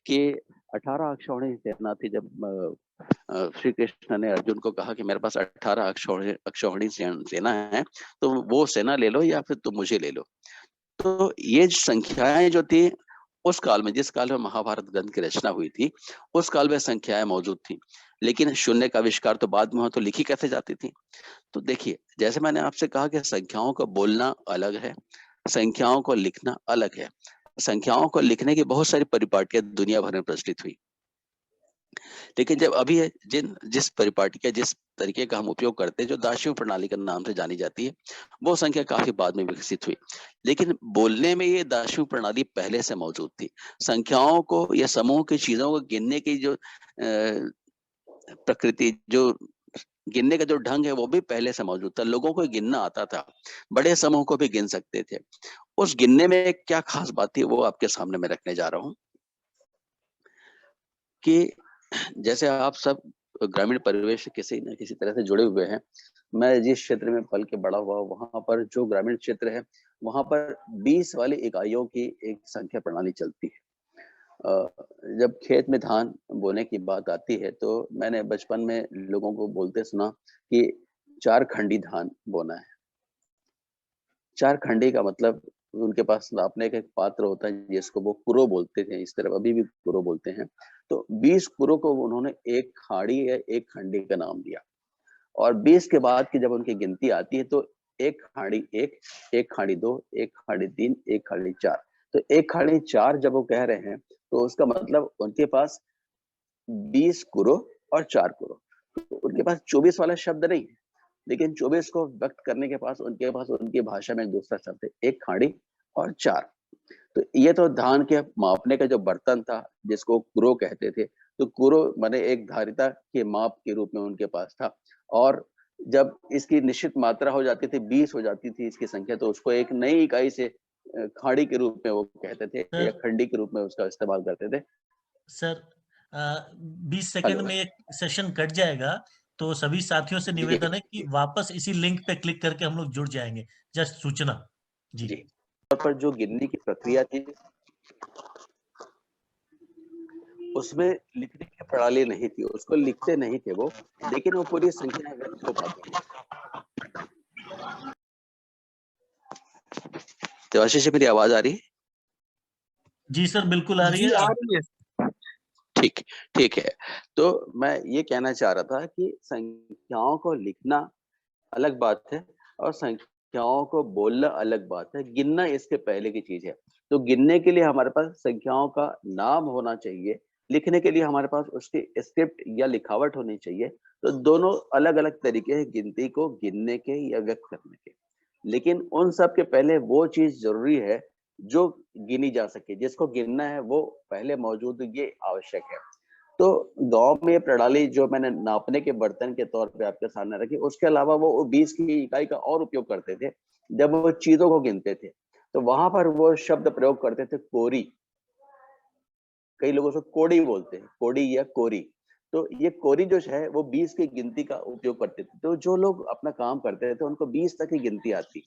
कि 18 अक्षौहिणी सेना थी। जब श्री कृष्ण ने अर्जुन को कहा कि मेरे पास 18 अक्षौहिणी सेना है, तो वो सेना ले लो या फिर तुम मुझे ले लो। तो ये संख्याएं जो थी उस काल में, जिस काल में महाभारत ग्रंथ की रचना हुई थी, उस काल में संख्याएं मौजूद थी। लेकिन शून्य का आविष्कार तो बाद में हुआ, तो लिखी कैसे जाती थी? तो देखिए, जैसे मैंने आपसे कहा कि संख्याओं को बोलना अलग है, संख्याओं को लिखना अलग है। संख्याओं को लिखने की बहुत सारी परिपाटियां दुनिया भर में प्रचलित हुई। लेकिन जब अभी है जिस परिपाटी का, जिस तरीके का हम उपयोग करते हैं, जो दाशियों प्रणाली के नाम से जानी जाती है, वो संख्या काफी बाद में विकसित हुई। लेकिन बोलने में ये दाशियों प्रणाली पहले से मौजूद थी। संख्याओं को या समूह की चीजों को गिनने की जो प्रकृति, जो गिनने का जो ढंग है, वो भी पहले से मौजूद था। लोगों को गिनना आता था, बड़े समूह को भी गिन सकते थे। उस गिनने में क्या खास बात थी वो आपके सामने मैं रखने जा रहा हूँ कि जैसे आप सब ग्रामीण परिवेश से किसी न किसी तरह से जुड़े हुए हैं। मैं जिस क्षेत्र में पल के बड़ा हुआ वहां पर जो ग्रामीण क्षेत्र है वहां पर 20 वाली इकाइयों की एक संख्या प्रणाली चलती है। जब खेत में धान बोने की बात आती है तो मैंने बचपन में लोगों को बोलते सुना कि 4 खंडी धान बोना है। 4 खंडी का मतलब उनके पास नापने का एक पात्र होता है जिसको वो कुरो बोलते थे, इस तरफ अभी भी कुरो बोलते हैं। तो 20 कुरो को उन्होंने एक खाड़ी या एक खंडी का नाम दिया और 20 के बाद की जब उनकी गिनती आती है तो एक खाड़ी 1, एक खाड़ी 2, एक खाड़ी 3, एक खाड़ी 4। तो एक खाड़ी 4 जब वो कह रहे हैं तो उसका मतलब उनके पास 20 कुरो और 4 कुरो। तो उनके पास 24 वाला शब्द नहीं है, लेकिन 24 को व्यक्त करने के पास उनकी भाषा में एक दूसरा शब्द है, एक खाड़ी और 4। तो ये तो धान के मापने का जो बर्तन था जिसको कुरो कहते थे, तो कुरो माने एक धारिता के माप के रूप में उनके पास था। और जब इसकी निश्चित मात्रा हो जाती थी, 20 हो जाती थी इसकी संख्या, तो उसको एक नई इकाई से खाड़ी के रूप में वो कहते थे या सर खंडी के रूप में उसका इस्तेमाल करते थे। Sir 20 second hello. में एक सेशन कट जाएगा, तो सभी साथियों से जी, निवेदन है कि जी, वापस इसी लिंक पे क्लिक करके हम लोग जुड़ जाएंगे। जस्ट सूचना। जी। जी। तौर पर जो गिनने की प्रक्रिया थी उसमें लिखने की प्रणाली नहीं थी, उसको लिखते नहीं थे वो, लेकिन वो पूरी संख्या व्यक्त हो पाती थी। देवाशीष जी मेरी आवाज आ रही है? जी सर, बिल्कुल आ रही जी है। आ आप रही है। ठीक, ठीक है। तो मैं ये कहना चाह रहा था कि संख्याओं को लिखना अलग बात है और संख्याओं को बोलना अलग बात है, गिनना इसके पहले की चीज है। तो गिनने के लिए हमारे पास संख्याओं का नाम होना चाहिए, लिखने के लिए हमारे पास उसकी स्क्रिप्ट या लिखावट होनी चाहिए। तो दोनों अलग अलग तरीके हैं गिनती को गिनने के या व्यक्त करने के, लेकिन उन सब के पहले वो चीज जरूरी है जो गिनी जा सके, जिसको गिनना है वो पहले मौजूद ये आवश्यक है। तो गांव में ये प्रणाली जो मैंने नापने के बर्तन के तौर पे आपके सामने रखी, उसके अलावा वो 20 की इकाई का और उपयोग करते थे जब वो चीजों को गिनते थे। तो वहां पर वो शब्द प्रयोग करते थे कोरी, कई लोग उसको कोड़ी बोलते हैं, कोड़ी या कोरी। तो ये कोरी जो है वो 20 की गिनती का उपयोग करते थे। तो जो लोग अपना काम करते थे उनको 20 तक की गिनती आती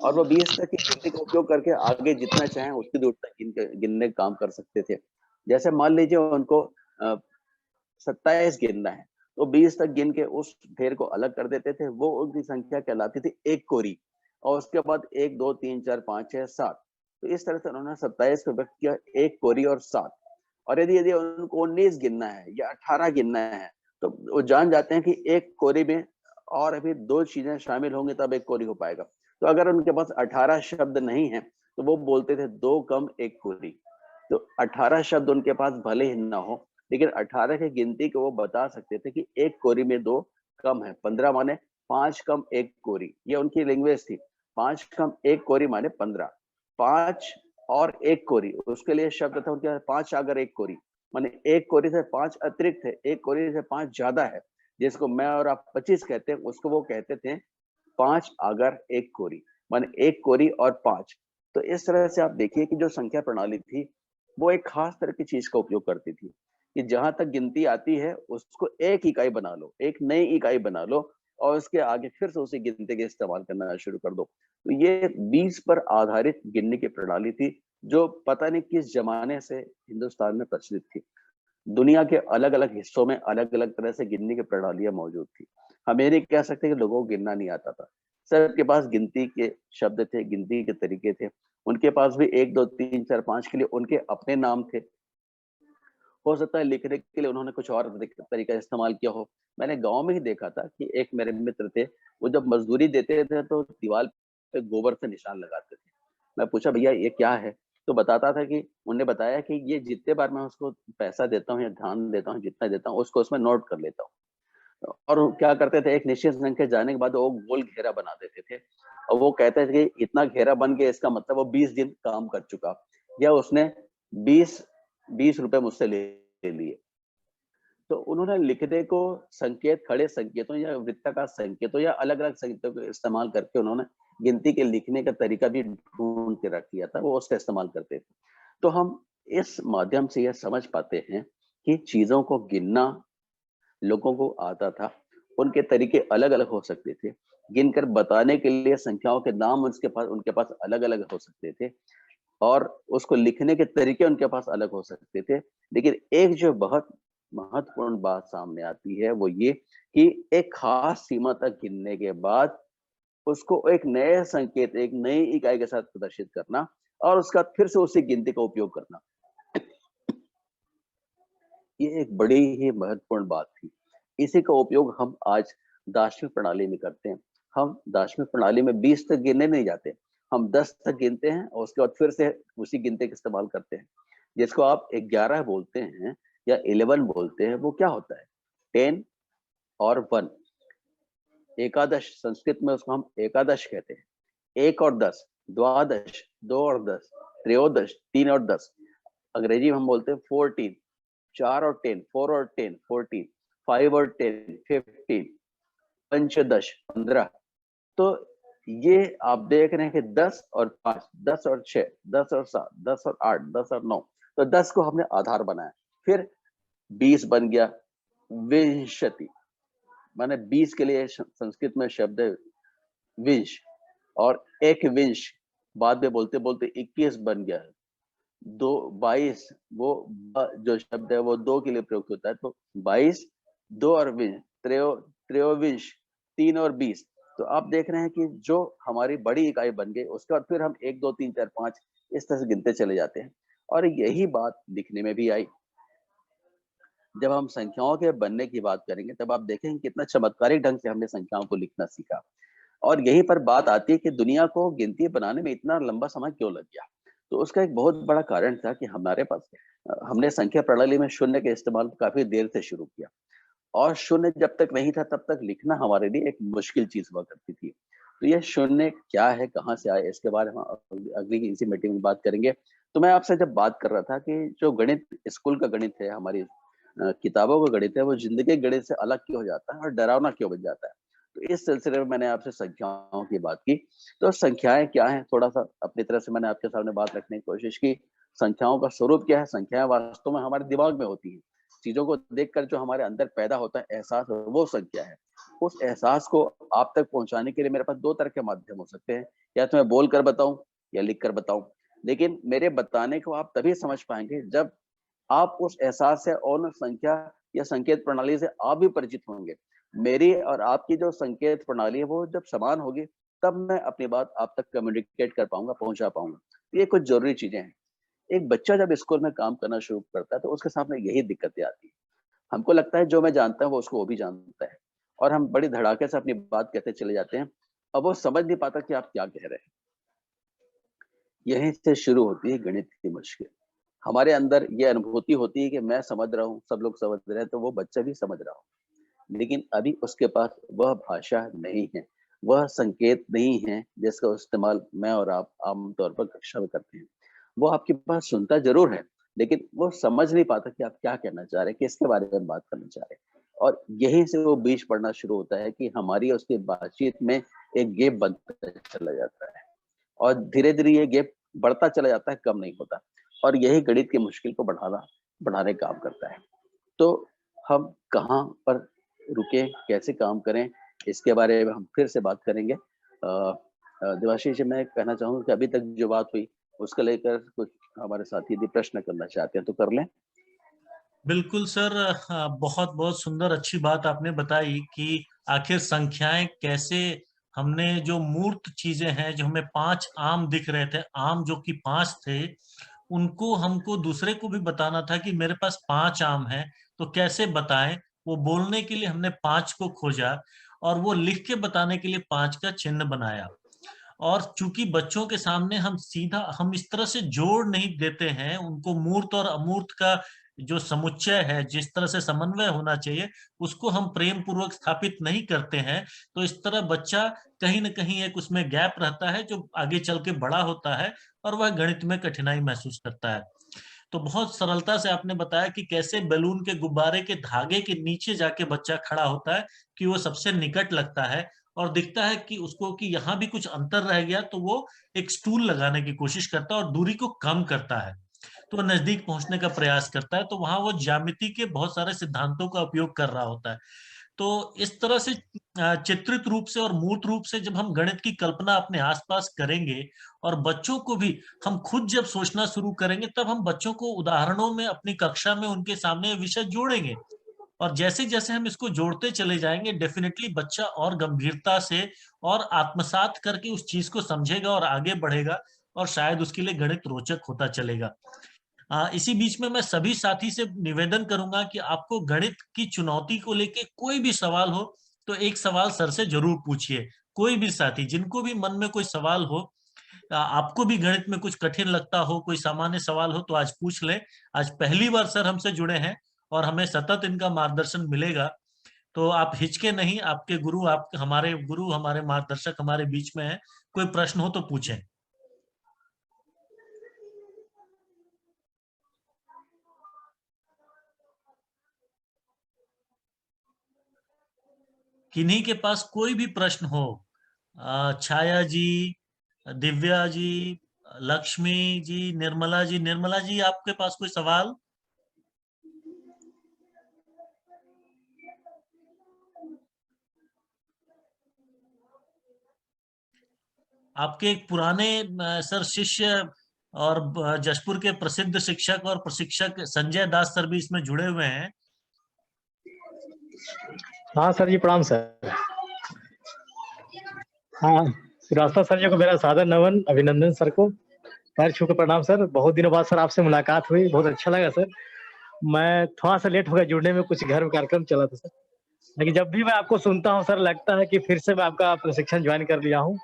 और वो 20 तक की गिनती का उपयोग करके आगे जितना चाहें उतनी दूर तक गिनने का काम कर सकते थे। जैसे मान लीजिए उनको 27 गिनना है, तो 20 तक गिन के उस ढेर को अलग कर देते थे, वो उनकी संख्या कहलाती थी एक कोरी। और उसके बाद 1 2 3 4 5 6 7। तो इस तरह से उन्होंने 27 को व्यक्त किया, एक कोरी और 7। और यदि यदि उनको 19 गिनना है या 18 गिनना है तो वो जान जाते हैं कि एक कोरी में और अभी 2 चीजें शामिल होंगी तब एक कोरी हो पाएगा। तो अगर उनके पास 18 शब्द नहीं है तो वो बोलते थे 2 कम 1 कोरी। तो 18 शब्द उनके पास भले ही ना हो, लेकिन 18 की गिनती को वो बता सकते थे कि एक कोरी में 2 कम है। 15 माने 5 कम 1 कोरी, ये उनकी लैंग्वेज थी। 5 कम 1 कोरी माने 15। 5 और 1 कोरी, उसके लिए शब्द था उनके 5 अगर 1 कोरी, माने 1 कोरी से 5 अतिरिक्त है, 1 कोरी से 5 ज्यादा है। जिसको मैं और आप 25 कहते हैं, उसको वो कहते थे 5 अगर 1 कोरी, माने 1 कोरी और 5। तो इस तरह से आप देखिए कि जो संख्या प्रणाली थी वो एक खास तरह की चीज का उपयोग करती थी कि जहां तक गिनती आती है उसको एक इकाई बना लो, एक नई इकाई बना लो और उसके आगे फिर से उसी गिनती का इस्तेमाल करना शुरू कर दो। तो ये 20 पर आधारित गिनने की प्रणाली थी जो पता नहीं किस जमाने से हिंदुस्तान में प्रचलित थी। दुनिया के अलग अलग हिस्सों में अलग अलग तरह से गिनने की प्रणालियां मौजूद थी। हम ये नहीं कह सकते कि लोगों को गिनना नहीं आता था, सबके पास गिनती के शब्द थे, गिनती के तरीके थे। उनके पास भी 1 2 3 4 5 के लिए उनके अपने नाम थे। हो सकता है लिखने के लिए उन्होंने कुछ और तरीका इस्तेमाल किया हो। मैंने गांव में ही देखा था कि एक मेरे मित्र थे, वो जब मजदूरी देते थे तो दीवार पे गोबर से निशान लगाते थे। मैं पूछा भैया ये क्या है? तो बताता था कि उन्होंने बताया कि ये जितने बार मैं उसको पैसा देता हूँ या धान देता हूँ, जितना देता हूँ उसको उसमें नोट कर लेता हूँ। और वो क्या करते थे, एक निश्चित संख्या जाने के बाद वो गोल घेरा बना देते थे और वो कहते थे कि इतना घेरा बन गया इसका मतलब वो 20 दिन काम कर चुका या उसने 20 20 रुपए मुझसे ले लिए। तो उन्होंने लिखने को संकेत, खड़े संकेतों या वृत्ताकार संकेतों या अलग-अलग संकेतों का इस्तेमाल करके उन्होंने गिनती के लिखने का तरीका भी ढूँढ के रख दिया था, वो उसका इस्तेमाल करते थे। तो हम इस माध्यम से यह समझ पाते हैं कि चीज़ों को गिनना लोगों को आता था, उनके तरीके अलग-अलग हो सकते थे। गिनकर बताने के लिए संख्याओं के नाम उनके पास अलग-अलग हो सकते थे और उसको लिखने के तरीके उनके पास अलग हो सकते थे। लेकिन एक जो बहुत महत्वपूर्ण बात सामने आती है वो ये कि एक खास सीमा तक गिनने के बाद उसको एक नए संकेत, एक नई इकाई के साथ प्रदर्शित करना और उसका फिर से उसी गिनती का उपयोग करना। ये एक बड़ी ही महत्वपूर्ण बात थी। इसी का उपयोग हम आज दार्शनिक प्रणाली में करते हैं। हम दार्शनिक प्रणाली में 20 तक गिनने नहीं जाते। हम 10 तक गिनते हैं और उसके बाद फिर से उसी गिनती का इस्तेमाल करते हैं। जिसको आप 11 बोलते हैं या 11 बोलते हैं, वो क्या होता है? 10 और 1 एकादश, संस्कृत में उसको हम एकादश कहते हैं। 1 और 10 द्वादश, 2 और 10 त्रयोदश, 3 और 10 अंग्रेजी में हम बोलते हैं 14 4 और 10 4 और 10 14 5 और 10 15 पंचदश 15। तो ये आप देख रहे हैं कि 10 और 5 10 और 6 10 और 7 10 और 8 10 और 9, तो 10 को हमने आधार बनाया। फिर 20 बन गया, विंशति माने 20 के लिए संस्कृत में शब्द है विंश और एक विंश बाद में बोलते बोलते 21 बन गया है। 22 वो जो शब्द है वो 2 के लिए प्रयुक्त होता है, तो 22 2 और विंश त्रयोविंश 3 और 20। तो आप देख रहे हैं कि जो हमारी बड़ी इकाई बन गई उसके बाद फिर हम 1 2 3 4 5 इस तरह से गिनते चले जाते हैं और यही बात लिखने में भी आई। जब हम संख्याओं के बनने की बात करेंगे तब आप देखेंगे कितना चमत्कारिक ढंग से हमने संख्याओं को लिखना सीखा और यहीं पर बात आती है कि दुनिया को गिनती बनाने में इतना लंबा समय क्यों लग गया। तो उसका एक बहुत बड़ा कारण था कि हमारे पास हमने संख्या प्रणाली में शून्य के इस्तेमाल काफी देर से शुरू किया और शून्य जब तक नहीं था तब तक लिखना हमारे लिए एक मुश्किल चीज हुआ करती थी। तो ये शून्य क्या है, कहाँ से आए, इसके बारे में हम अगली इसी मीटिंग में बात करेंगे। तो मैं आपसे जब बात कर रहा था कि जो गणित, स्कूल का गणित है, हमारी किताबों का गणित है, वो जिंदगी के गणित से अलग क्यों हो जाता है और डरावना क्यों बन जाता है। तो इस सिलसिले में मैंने आपसे संख्याओं की बात की। तो संख्याएं क्या हैं, थोड़ा सा अपनी तरफ से मैंने आपके सामने बात रखने की कोशिश की। संख्याओं का स्वरूप क्या है? संख्याएं वास्तव में हमारे दिमाग में होती हैं। चीजों को देखकर जो हमारे अंदर पैदा होता है एहसास, वो संख्या है। उस एहसास को आप तक पहुंचाने के लिए मेरे पास 2 तरह के माध्यम हो सकते हैं, या तो मैं बोल कर बताऊं या लिख कर बताऊं। लेकिन मेरे बताने को आप तभी समझ पाएंगे जब आप उस एहसास से और संख्या या संकेत प्रणाली से आप भी परिचित होंगे। मेरी और आपकी जो संकेत प्रणाली है वो जब समान होगी तब मैं अपनी बात आप तक कम्युनिकेट कर पाऊंगा, पहुंचा पाऊंगा। ये कुछ जरूरी चीजें हैं। एक बच्चा जब स्कूल में काम करना शुरू करता है तो उसके सामने यही दिक्कतें आती है। हमको लगता है जो मैं जानता हूँ वो उसको वो भी जानता है और हम बड़ी धड़ाके से अपनी बात कहते चले जाते हैं। अब वो समझ नहीं पाता कि आप क्या कह रहे हैं। यहीं से शुरू होती है गणित की मुश्किल। हमारे अंदर ये अनुभूति होती है कि मैं समझ रहा हूँ, सब लोग समझ रहे हैं, तो वो बच्चा भी समझ रहा हो। लेकिन अभी उसके पास वह भाषा नहीं है, वह संकेत नहीं है जिसका इस्तेमाल मैं और आप आम तौर पर कक्षा में करते हैं। वो आपकी बात सुनता जरूर है, लेकिन वो समझ नहीं पाता कि आप क्या कहना चाह रहे हैं, किसके बारे में बात करना चाह रहे हैं। और यहीं से वो बीच पड़ना शुरू होता है कि हमारी और उसकी बातचीत में एक गैप बनता चला जाता है और धीरे-धीरे ये गैप बढ़ता चला जाता है, कम नहीं होता। और यही गणित की मुश्किल को बढ़ाने का काम करता है। तो हम कहाँ पर रुके, कैसे काम करें, इसके बारे में हम फिर से बात करेंगे। देवाशीष जी, मैं कहना चाहूँगा कि अभी तक जो बात हुई, उसको लेकर कुछ हमारे साथी यदि प्रश्न करना चाहते हैं तो कर लें। बिल्कुल सर, बहुत बहुत सुंदर अच्छी बात आपने बताई कि आखिर संख्याएं कैसे, हमने जो मूर्त चीजें हैं, जो हमें 5 आम दिख रहे थे, आम जो कि 5 थे, उनको हमको दूसरे को भी बताना था कि मेरे पास 5 आम है, तो कैसे बताएं। वो बोलने के लिए हमने 5 को खोजा और वो लिख के बताने के लिए 5 का चिन्ह बनाया। और चूंकि बच्चों के सामने हम इस तरह से जोड़ नहीं देते हैं, उनको मूर्त और अमूर्त का जो समुच्चय है, जिस तरह से समन्वय होना चाहिए, उसको हम प्रेम पूर्वक स्थापित नहीं करते हैं। तो इस तरह बच्चा कहीं न कहीं एक उसमें गैप रहता है जो आगे चल के बड़ा होता है और वह गणित में कठिनाई महसूस करता है। तो बहुत सरलता से आपने बताया कि कैसे बैलून के गुब्बारे के धागे के नीचे जाके बच्चा खड़ा होता है कि वो सबसे निकट लगता है और दिखता है कि उसको कि यहाँ भी कुछ अंतर रह गया, तो वो एक स्टूल लगाने की कोशिश करता है और दूरी को कम करता है, तो वो नजदीक पहुंचने का प्रयास करता है। तो वहां वो ज्यामिति के बहुत सारे सिद्धांतों का उपयोग कर रहा होता है। तो इस तरह से चित्रित रूप से और मूर्त रूप से जब हम गणित की कल्पना अपने आसपास करेंगे और बच्चों को भी हम खुद जब सोचना शुरू करेंगे, तब हम बच्चों को उदाहरणों में अपनी कक्षा में उनके सामने विषय जोड़ेंगे। और जैसे जैसे हम इसको जोड़ते चले जाएंगे, डेफिनेटली बच्चा और गंभीरता से और आत्मसात करके उस चीज को समझेगा और आगे बढ़ेगा, और शायद उसके लिए गणित रोचक होता चलेगा। इसी बीच में मैं सभी साथी से निवेदन करूंगा कि आपको गणित की चुनौती को लेके कोई भी सवाल हो तो एक सवाल सर से जरूर पूछिए। कोई भी साथी जिनको भी मन में कोई सवाल हो, आपको भी गणित में कुछ कठिन लगता हो, कोई सामान्य सवाल हो, तो आज पूछ लें। आज पहली बार सर हमसे जुड़े हैं और हमें सतत इनका मार्गदर्शन मिलेगा, तो आप हिचके नहीं। आपके गुरु, गुरु, हमारे मार्गदर्शक हमारे बीच में है। कोई प्रश्न हो तो पूछें। किन्हीं के पास कोई भी प्रश्न हो, छाया जी, दिव्या जी, लक्ष्मी जी, निर्मला जी, आपके पास कोई सवाल? आपके एक पुराने सर शिष्य और जशपुर के प्रसिद्ध शिक्षक और प्रशिक्षक संजय दास सर भी इसमें जुड़े हुए हैं। हाँ सर जी, प्रणाम सर। हाँ, श्रीवास्तव सर जी को मेरा सादर नमन, अभिनंदन सर को, पैर छू के प्रणाम सर। बहुत दिनों बाद सर आपसे मुलाकात हुई, बहुत अच्छा लगा सर। मैं थोड़ा सा लेट हो गया जुड़ने में, कुछ घर में कार्यक्रम चला था सर, लेकिन जब भी मैं आपको सुनता हूँ सर, लगता है कि फिर से मैं आपका प्रशिक्षण ज्वाइन कर लिया हूँ।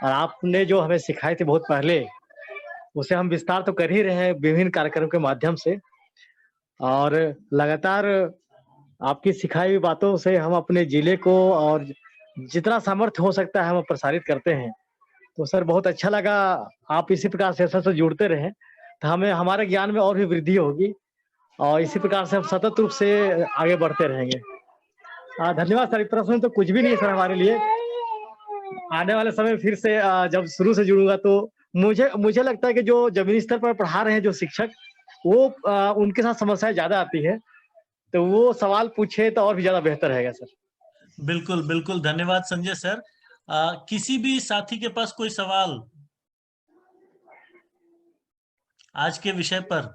और आपने जो हमें सिखाए थे बहुत पहले, उसे हम विस्तार तो कर ही रहे हैं विभिन्न कार्यक्रम के माध्यम से, और लगातार आपकी सिखाई हुई बातों से हम अपने जिले को और जितना सामर्थ्य हो सकता है हम प्रसारित करते हैं। तो सर बहुत अच्छा लगा, आप इसी प्रकार से सर से जुड़ते रहें, तो हमें हमारे ज्ञान में और भी वृद्धि होगी, और इसी प्रकार से हम सतत रूप से आगे बढ़ते रहेंगे। धन्यवाद सर। प्रश्न तो कुछ भी नहीं है सर हमारे लिए। आने वाले समय में फिर से जब शुरू से जुड़ूंगा तो मुझे लगता है कि जो जमीनी स्तर पर पढ़ा रहे हैं जो शिक्षक, वो उनके साथ समस्याएं ज्यादा आती है, तो वो सवाल पूछे तो और भी ज्यादा बेहतर रहेगा सर। बिल्कुल बिल्कुल, धन्यवाद संजय सर। किसी भी साथी के पास कोई सवाल आज के विषय पर?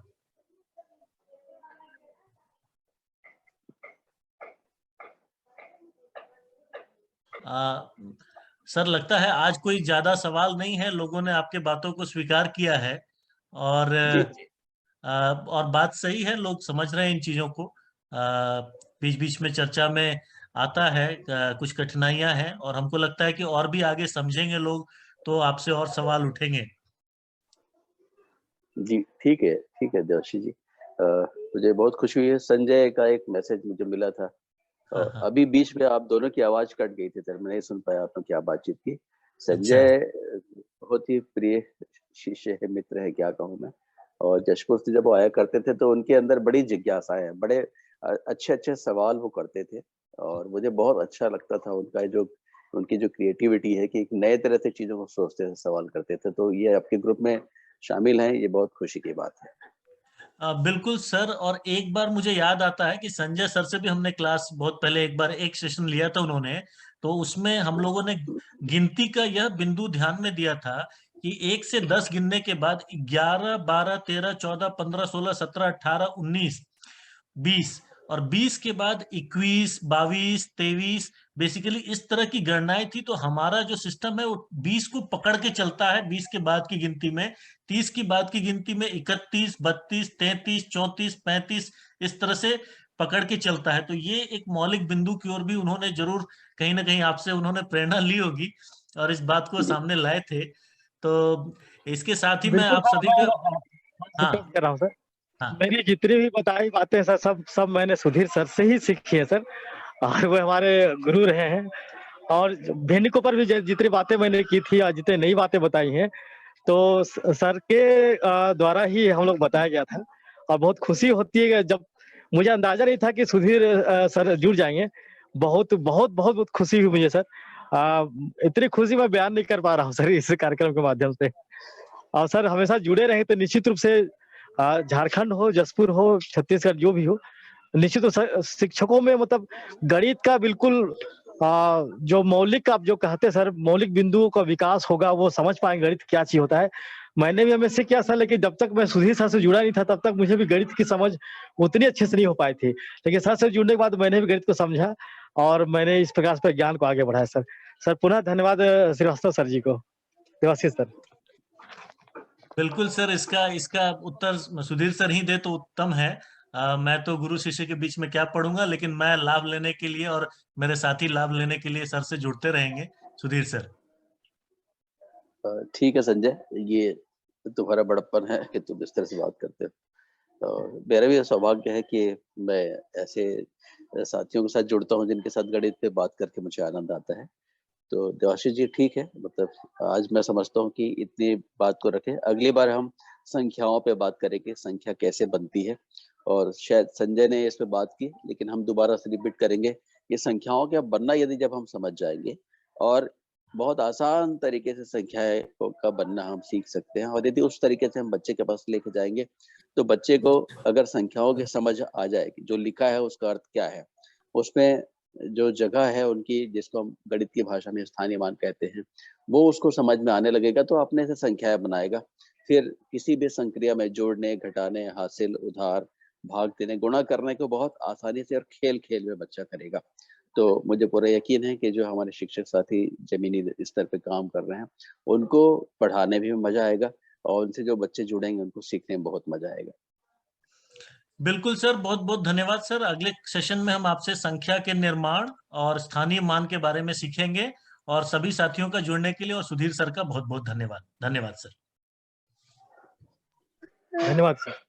सर लगता है आज कोई ज्यादा सवाल नहीं है, लोगों ने आपके बातों को स्वीकार किया है, और और बात सही है, लोग समझ रहे हैं इन चीजों को। बीच बीच में चर्चा में आता है, कुछ कठिनाइयां हैं, और हमको लगता है कि और भी आगे समझेंगे लोग तो आपसे और सवाल उठेंगे। जी ठीक है जोशी जी। मुझे बहुत खुशी हुई है। संजय का एक मैसेज मुझे मिला था, हाँ। अभी बीच में आप दोनों की आवाज कट गई थी सर, मैं नहीं सुन पाया आपने क्या बातचीत की। अच्छा। संजय बहुत ही प्रिय शिष्य है, मित्र है, क्या कहूँ मैं। और जशपुर से जब वो आया करते थे तो उनके अंदर बड़ी जिज्ञासाएं हैं, बड़े अच्छे सवाल वो करते थे, और मुझे बहुत अच्छा लगता था उनकी जो क्रिएटिविटी है कि एक नए तरह से चीजों को सोचते थे, सवाल करते थे। तो ये आपके ग्रुप में शामिल हैं, ये बहुत खुशी की बात है। बिल्कुल सर, और एक बार मुझे याद आता है कि संजय सर से भी हमने क्लास बहुत पहले एक बार एक सेशन लिया था उन्होंने, तो उसमें हम लोगों ने गिनती का यह बिंदु ध्यान में दिया था कि 1 से 10 गिनने के बाद 11, 12, 13, 14, 15, 16, 17, 18, 19, 20, और 20 के बाद 21, 22, 23, बेसिकली इस तरह की गणनाएं थी। तो हमारा जो सिस्टम है वो 20 को पकड़ के चलता है 20 के बाद की गिनती में, 30 की बाद की गिनती में 31, 32, 33, 34, 35, इस तरह से पकड़ के चलता है। तो ये एक मौलिक बिंदु की ओर भी उन्होंने जरूर कहीं ना कहीं आपसे उन्होंने प्रेरणा ली होगी और इस बात को सामने लाए थे। तो इसके साथ ही मैं बिल्कुल आप सर, सभी मैं का हाँ रिक्वेस्ट कर रहा हूँ सर। हाँ मेरी जितनी भी बताई बातें सर, सब मैंने सुधीर सर से ही सीखी है सर, और वो हमारे गुरु रहे हैं। और भिन्न के ऊपर भी जितनी बातें मैंने की थी और जितनी नई बातें बताई हैं, तो सर के द्वारा ही हम लोग बताया गया था। और बहुत खुशी होती है कि जब मुझे अंदाजा नहीं था कि सुधीर सर जुड़ जाएंगे। बहुत बहुत बहुत बहुत खुशी हुई मुझे सर। इतनी खुशी मैं बयान नहीं कर पा रहा हूँ सर इस कार्यक्रम के माध्यम से। और सर हमेशा जुड़े रहे तो निश्चित रूप से झारखंड हो, जसपुर हो, छत्तीसगढ़ जो भी हो, निश्चित रूप से शिक्षकों में मतलब गणित का बिल्कुल जो मौलिक आप जो कहते हैं सर, मौलिक बिंदुओं का विकास होगा, वो समझ पाएंगे गणित क्या चीज होता है। मैंने भी हमेशा किया सर, लेकिन जब तक मैं सुधीर सर से जुड़ा नहीं था तब तक मुझे भी गणित की समझ उतनी अच्छे से नहीं हो पाई थी। लेकिन सर से जुड़ने के बाद मैंने भी गणित को समझा और मैंने इस प्रकार से ज्ञान को आगे बढ़ाया सर। सर पुनः धन्यवाद श्रीवास्तव सर जी को। देवाशीष सर। बिल्कुल सर, इसका इसका उत्तर सुधीर सर ही दे तो उत्तम है। मैं तो गुरु शिष्य के बीच में क्या पढ़ूंगा, लेकिन मैं लाभ लेने के लिए और मेरे साथी लाभ लेने के लिए सर से जुड़ते रहेंगे। सुधीर सर। ठीक है संजय, ये तुम्हारा बड़प्पन है कि तुम इस तरह से बात करते हो। तो मेरा भी सौभाग्य है कि मैं ऐसे साथियों के साथ जुड़ता हूँ जिनके साथ गणित पे बात करके मुझे आनंद आता है। तो देवाशीष जी ठीक है, मतलब आज मैं समझता हूँ कि इतनी बात को रखें, अगली बार हम संख्याओं पे बात करेंगे, संख्या कैसे बनती है। और शायद संजय ने इस पे बात की, लेकिन हम दोबारा से रिपीट करेंगे। ये संख्याओं का बनना यदि जब हम समझ जाएंगे और बहुत आसान तरीके से संख्याएं का बनना हम सीख सकते हैं, और यदि उस तरीके से हम बच्चे के पास लेके जाएंगे तो बच्चे को अगर संख्याओं की समझ आ जाएगी, जो लिखा है उसका अर्थ क्या है, उसमें जो जगह है उनकी, जिसको हम गणित की भाषा में स्थानीय मान कहते हैं, वो उसको समझ में आने लगेगा तो अपने से संख्याएं बनाएगा। फिर किसी भी संक्रिया में जोड़ने, घटाने, हासिल, उधार, भाग देने, गुणा करने को बहुत आसानी से और खेल खेल में बच्चा करेगा। तो मुझे पूरा यकीन है कि जो हमारे शिक्षक साथी जमीनी स्तर पे काम कर रहे हैं, उनको पढ़ाने में भी मजा आएगा और उनसे जो बच्चे जुड़ेंगे उनको सीखने में बहुत मजा आएगा। बिल्कुल सर, बहुत बहुत धन्यवाद सर। अगले सेशन में हम आपसे संख्या के निर्माण और स्थानीय मान के बारे में सीखेंगे। और सभी साथियों का जुड़ने के लिए और सुधीर सर का बहुत बहुत धन्यवाद। धन्यवाद सर। धन्यवाद सर।